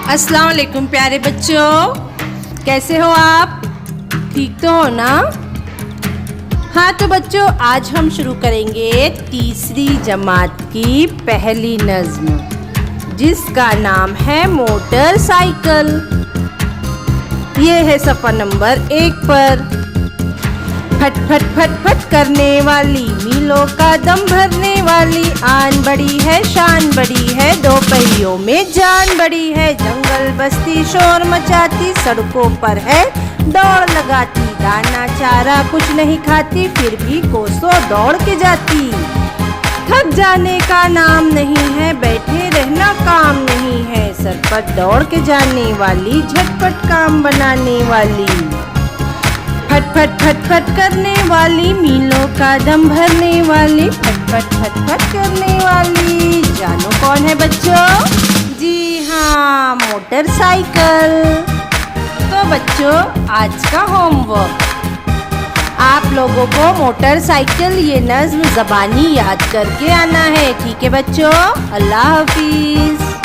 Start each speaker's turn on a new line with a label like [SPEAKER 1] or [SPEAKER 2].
[SPEAKER 1] अस्सलाम वालेकुम प्यारे बच्चों, कैसे हो आप? ठीक तो हो ना? हाँ तो बच्चों, आज हम शुरू करेंगे तीसरी जमात की पहली नज़्म, जिसका नाम है मोटरसाइकिल। ये है सफ़ा नंबर 1 पर। फट फट फट फट करने वाली, मीलों का दम भरने वाली, आन बड़ी है शान बड़ी है, दो पहियों में जान बड़ी है, जंगल बस्ती शोर मचाती, सड़कों पर है दौड़ लगाती, दाना चारा कुछ नहीं खाती, फिर भी कोसों दौड़ के जाती। थक जाने का नाम नहीं है, बैठे रहना काम नहीं है, सर पर दौड़ के जाने वाली, झटपट काम बनाने वाली, फट फट फट फट करने वाली, मीलों का दम भरने वाली, फट फट फट फट करने वाली। जानो कौन है बच्चों? जी हाँ, मोटरसाइकिल। तो बच्चों, आज का होमवर्क, आप लोगों को मोटरसाइकिल ये नज़्म ज़बानी याद करके आना है। ठीक है बच्चों? अल्लाह हाफिज़।